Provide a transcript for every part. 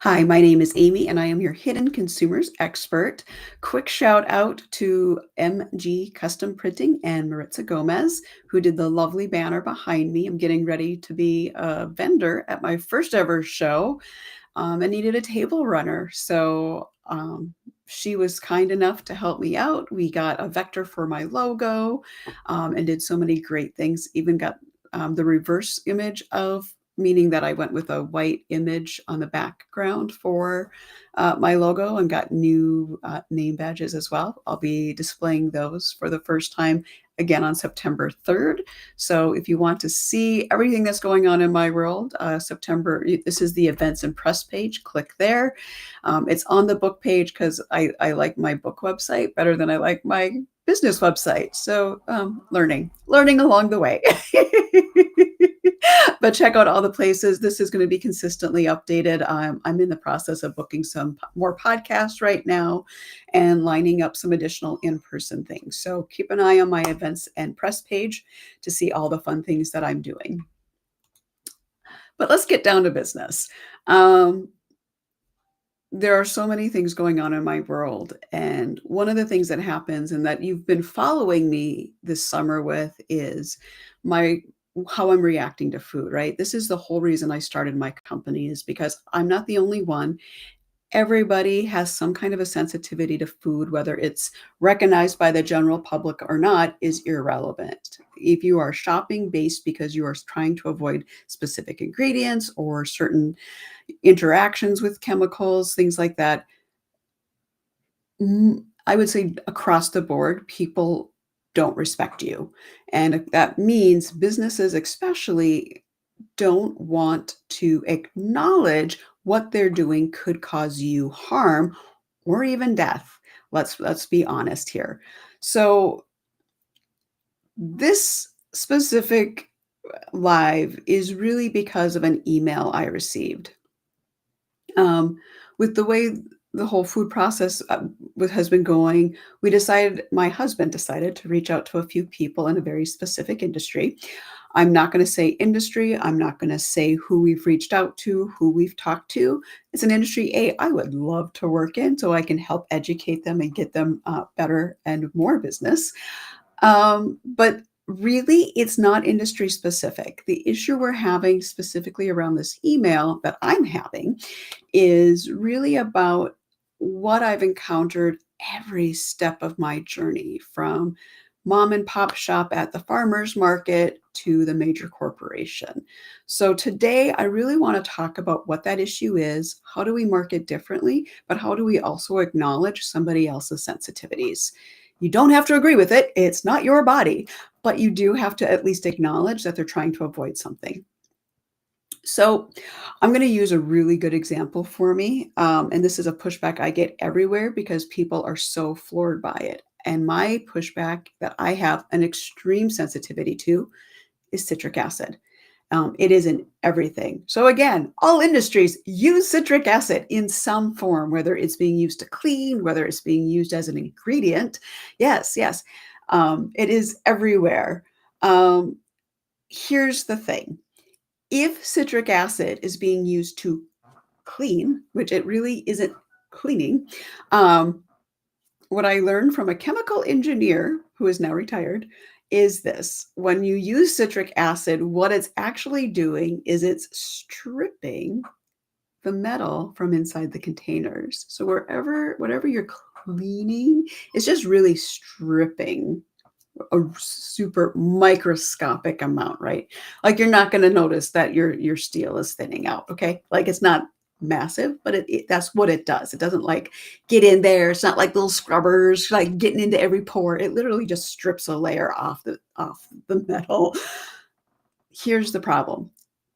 Hi, my name is Amy, and I am your hidden consumers expert. Quick shout out to MG Custom Printing and Maritza Gomez, who did the lovely banner behind me. I'm getting ready to be a vendor at my first ever show and needed a table runner. So she was kind enough to help me out. We got a vector for my logo and did so many great things, even got the reverse image of meaning that I went with a white image on the background for my logo and got new name badges as well. I'll be displaying those for the first time again on September 3rd. So if you want to see everything that's going on in my world, this is the events and press page. Click there. It's on the book page because I like my book website better than I like my business website. So learning along the way. But check out all the places. This is going to be consistently updated. I'm in the process of booking some more podcasts right now and lining up some additional in-person things. So keep an eye on my events and press page to see all the fun things that I'm doing. But let's get down to business. There are so many things going on in my world. And one of the things that happens and that you've been following me this summer with is my how I'm reacting to food, right? This is the whole reason I started my company is because I'm not the only one. Everybody has some kind of a sensitivity to food, whether it's recognized by the general public or not, is irrelevant. If you are shopping based because you are trying to avoid specific ingredients or certain interactions with chemicals, things like that, I would say across the board, people don't respect you. And that means businesses, especially, don't want to acknowledge what they're doing could cause you harm or even death. Let's be honest here. So this specific live is really because of an email I received. With the way the whole food process has been going, my husband decided to reach out to a few people in a very specific industry. I'm not going to say industry. I'm not going to say who we've reached out to, who we've talked to. It's an industry I would love to work in so I can help educate them and get them better and more business. But really, it's not industry specific. The issue we're having specifically around this email that I'm having is really about what I've encountered every step of my journey from mom and pop shop at the farmer's market to the major corporation. So today I really want to talk about what that issue is. How do we market differently? But how do we also acknowledge somebody else's sensitivities? You don't have to agree with it. It's not your body, but you do have to at least acknowledge that they're trying to avoid something. So I'm going to use a really good example for me. And this is a pushback I get everywhere because people are so floored by it. And my pushback that I have an extreme sensitivity to is citric acid. It is in everything. So again, all industries use citric acid in some form, whether it's being used to clean, whether it's being used as an ingredient. Yes, yes, it is everywhere. Here's the thing. If citric acid is being used to clean, which it really isn't cleaning, what I learned from a chemical engineer who is now retired is this. When you use citric acid, what it's actually doing is it's stripping the metal from inside the containers. So whatever you're cleaning, it's just really stripping a super microscopic amount, right? Like you're not going to notice that your steel is thinning out, okay? Like it's not massive, but that's what it does. It doesn't like get in there. It's not like little scrubbers like getting into every pore. It literally just strips a layer off the metal. Here's the problem.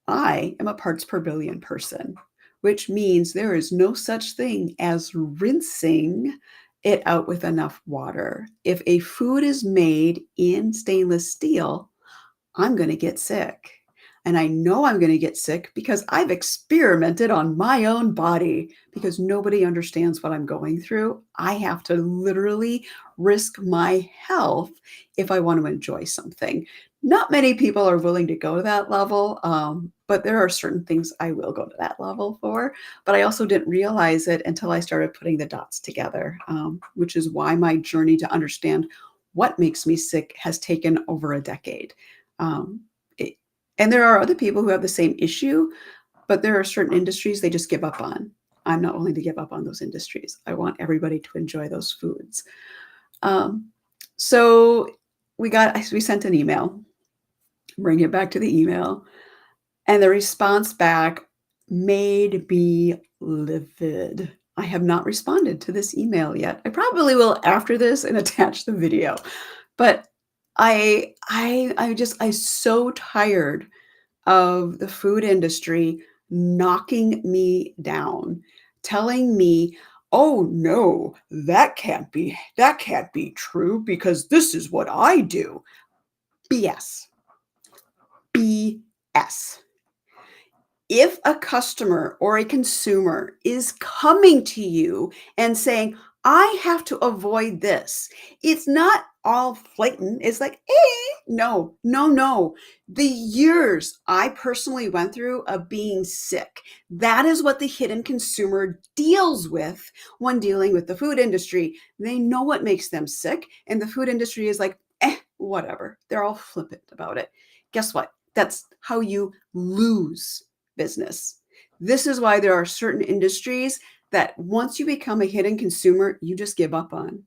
I am a parts per billion person, which means there is no such thing as rinsing it out with enough water. If a food is made in stainless steel, I'm going to get sick. And I know I'm going to get sick because I've experimented on my own body because nobody understands what I'm going through. I have to literally risk my health if I want to enjoy something. Not many people are willing to go to that level, but there are certain things I will go to that level for. But I also didn't realize it until I started putting the dots together, which is why my journey to understand what makes me sick has taken over a decade. Um, it, and there are other people who have the same issue, but there are certain industries they just give up on. I'm not willing to give up on those industries. I want everybody to enjoy those foods. Um, so we sent an email, bring it back to the email, and the response back made me livid. I have not responded to this email yet. I probably will after this and attach the video. But I'm so tired of the food industry knocking me down, telling me, "Oh no, that can't be true because this is what I do." BS. BS. If a customer or a consumer is coming to you and saying, "I have to avoid this," it's not all blatant. It's like, no, no, no. The years I personally went through of being sick, that is what the hidden consumer deals with when dealing with the food industry. They know what makes them sick, and the food industry is like, whatever. They're all flippant about it. Guess what? That's how you lose business. This is why there are certain industries that once you become a hidden consumer, you just give up on.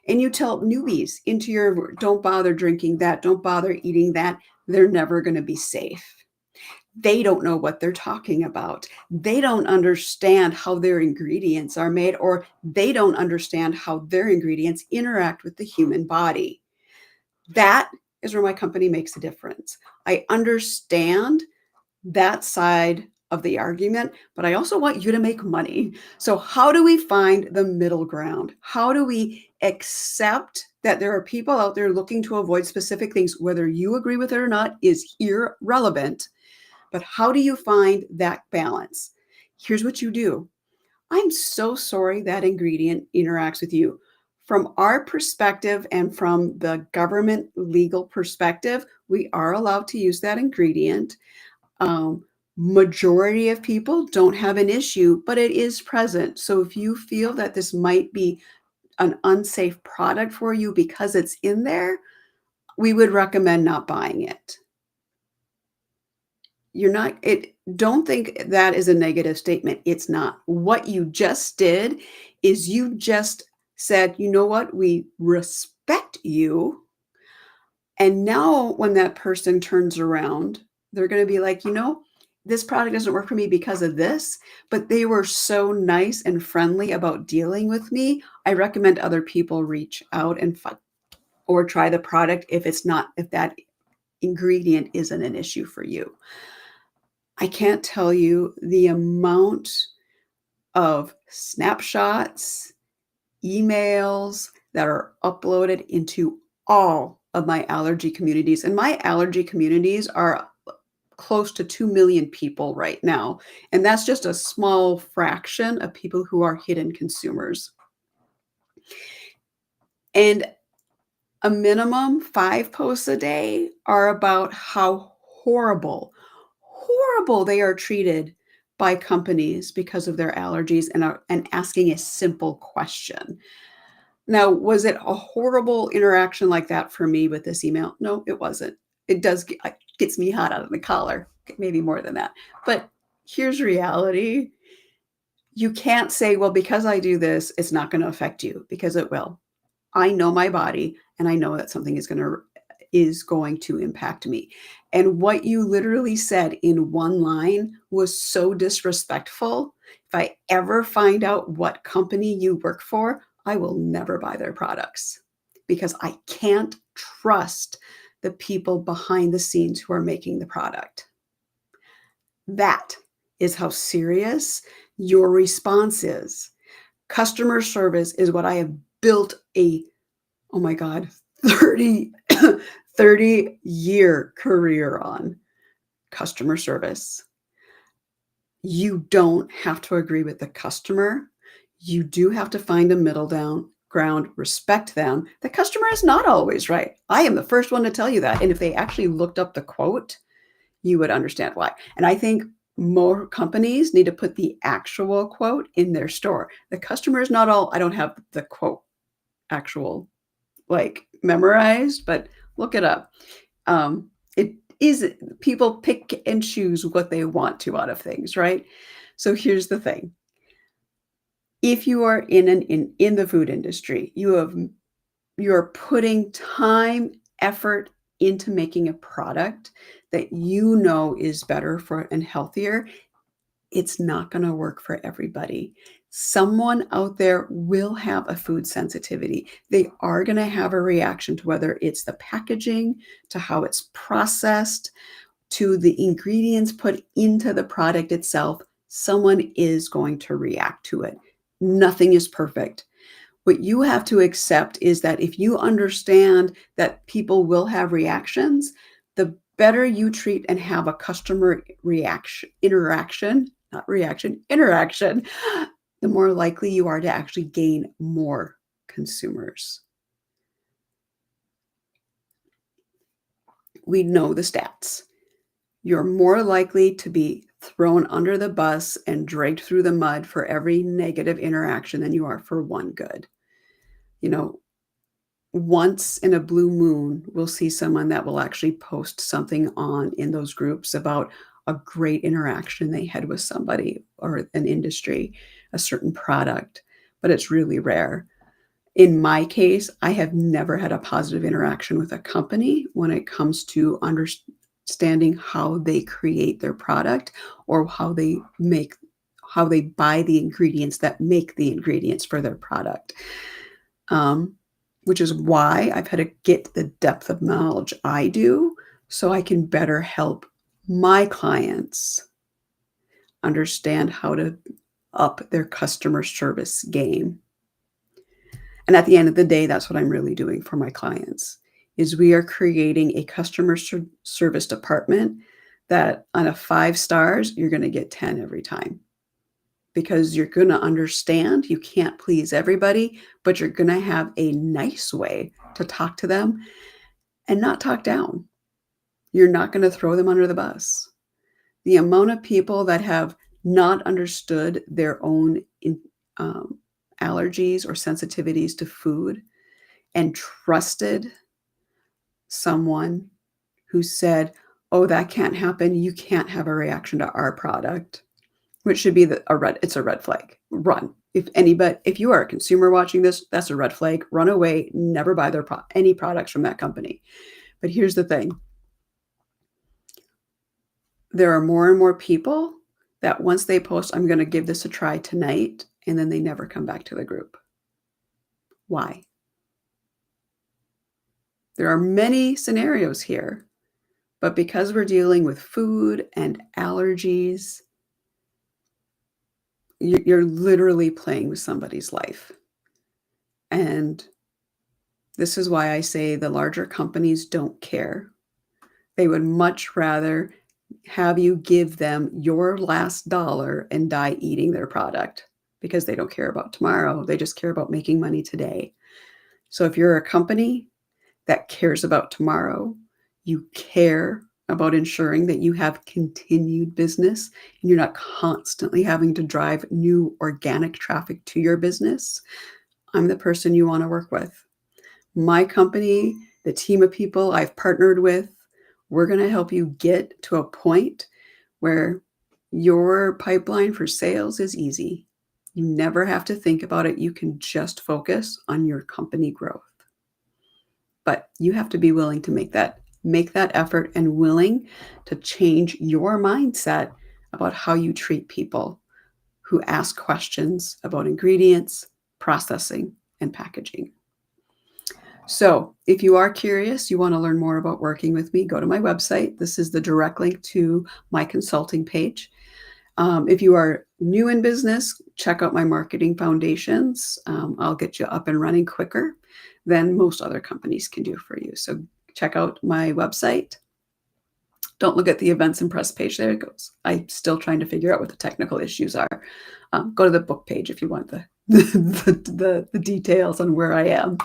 And you tell newbies into your don't bother drinking that, don't bother eating that. They're never going to be safe. They don't know what they're talking about. They don't understand how their ingredients are made, or they don't understand how their ingredients interact with the human body. That is where my company makes a difference. I understand that side of the argument, but I also want you to make money. So, how do we find the middle ground? How do we accept that there are people out there looking to avoid specific things? Whether you agree with it or not is irrelevant. But how do you find that balance? Here's what you do. I'm so sorry that ingredient interacts with you. From our perspective and from the government legal perspective, we are allowed to use that ingredient. Um, Majority of people don't have an issue, but it is present. So if you feel that this might be an unsafe product for you because it's in there, we would recommend not buying it. You're not it Don't think that is a negative statement. It's not. What you just did is you just said, "You know what? We respect you." And now when that person turns around, they're going to be like, this product doesn't work for me because of this, but they were so nice and friendly about dealing with me. I recommend other people reach out and or try the product if that ingredient isn't an issue for you. I can't tell you the amount of snapshots, emails that are uploaded into all of my allergy communities. And my allergy communities are close to 2 million people right now. And that's just a small fraction of people who are hidden consumers. And a minimum 5 posts a day are about how horrible they are treated by companies because of their allergies and asking a simple question. Now, was it a horrible interaction like that for me with this email? No, it wasn't. It gets me hot out of the collar, maybe more than that. But here's reality. You can't say, well, because I do this, it's not going to affect you, because it will. I know my body, and I know that something is going to impact me. And what you literally said in one line was so disrespectful. If I ever find out what company you work for, I will never buy their products because I can't trust the people behind the scenes who are making the product. That is how serious your response is. Customer service is what I have built oh my God, 30 year career on. customer service. You don't have to agree with the customer. You do have to find a middle down ground, respect them. The customer is not always right. I am the first one to tell you that. And if they actually looked up the quote, you would understand why. And I think more companies need to put the actual quote in their store. The customer is not all, I don't have the quote actual like memorized, but look it up. It is people pick and choose what they want to out of things, right? So here's the thing. If you are in the food industry, you're putting time, effort into making a product that you know is better for and healthier. It's not going to work for everybody. Someone out there will have a food sensitivity. They are going to have a reaction to whether it's the packaging, to how it's processed, to the ingredients put into the product itself. Someone is going to react to it. Nothing is perfect. What you have to accept is that if you understand that people will have reactions, the better you treat and have a customer interaction, the more likely you are to actually gain more consumers. We know the stats. You're more likely to be thrown under the bus and dragged through the mud for every negative interaction than you are for one good. You know, once in a blue moon, we'll see someone that will actually post something on in those groups about a great interaction they had with somebody or an industry, a certain product, but it's really rare. In my case, I have never had a positive interaction with a company when it comes to understanding how they create their product or how they buy the ingredients that make the ingredients for their product. Which is why I've had to get the depth of knowledge I do so I can better help my clients understand how to up their customer service game. And at the end of the day, that's what I'm really doing for my clients is we are creating a customer service department that on a 5 stars, you're going to get 10 every time. Because you're going to understand you can't please everybody, but you're going to have a nice way to talk to them and not talk down. You're not going to throw them under the bus. The amount of people that have not understood their own allergies or sensitivities to food and trusted someone who said, oh, that can't happen. You can't have a reaction to our product. Which should be it's a red flag. Run. If you are a consumer watching this, that's a red flag. Run away. Never buy any products from that company. But here's the thing. There are more and more people that once they post, I'm going to give this a try tonight, and then they never come back to the group. Why? There are many scenarios here, but because we're dealing with food and allergies, you're literally playing with somebody's life. And this is why I say the larger companies don't care. They would much rather have you give them your last dollar and die eating their product because they don't care about tomorrow. They just care about making money today. So if you're a company that cares about tomorrow, you care about ensuring that you have continued business and you're not constantly having to drive new organic traffic to your business, I'm the person you want to work with. My company, the team of people I've partnered with, we're going to help you get to a point where your pipeline for sales is easy. You never have to think about it. You can just focus on your company growth. But you have to be willing to make that effort and willing to change your mindset about how you treat people who ask questions about ingredients, processing, and packaging. So if you are curious, you want to learn more about working with me, go to my website. This is the direct link to my consulting page. If you are new in business, check out my marketing foundations. I'll get you up and running quicker than most other companies can do for you. So check out my website. Don't look at the events and press page. There it goes. I'm still trying to figure out what the technical issues are. Go to the book page if you want the the details on where I am.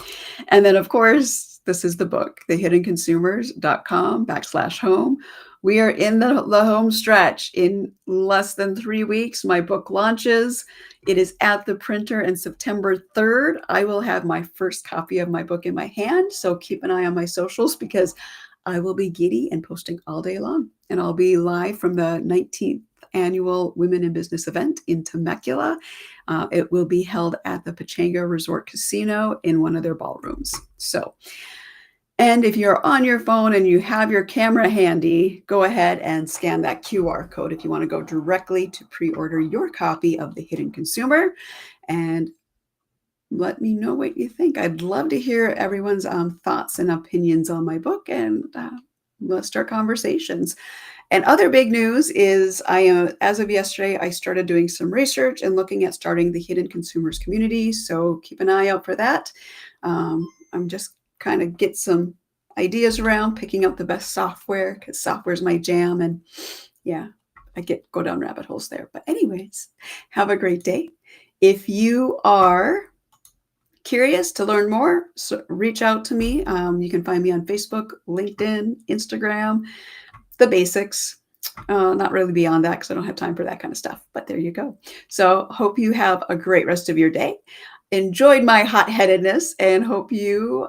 And then, of course, this is the book, thehiddenconsumers.com/home. We are in the home stretch. In less than 3 weeks, my book launches. It is at the printer, and September 3rd, I will have my first copy of my book in my hand. So keep an eye on my socials because I will be giddy and posting all day long. And I'll be live from the 19th annual Women in Business event in Temecula. It will be held at the Pechanga Resort Casino in one of their ballrooms. And if you're on your phone and you have your camera handy, go ahead and scan that QR code if you want to go directly to pre-order your copy of The Hidden Consumer. And let me know what you think. I'd love to hear everyone's thoughts and opinions on my book, and let's start conversations. And other big news is as of yesterday, I started doing some research and looking at starting the Hidden Consumers community. So keep an eye out for that. I'm just kind of get some ideas around picking out the best software because software is my jam. And yeah, I go down rabbit holes there. But anyways, have a great day. If you are curious to learn more, so reach out to me. You can find me on Facebook, LinkedIn, Instagram, the basics. Not really beyond that because I don't have time for that kind of stuff, but there you go. So hope you have a great rest of your day. Enjoyed my hot-headedness and hope you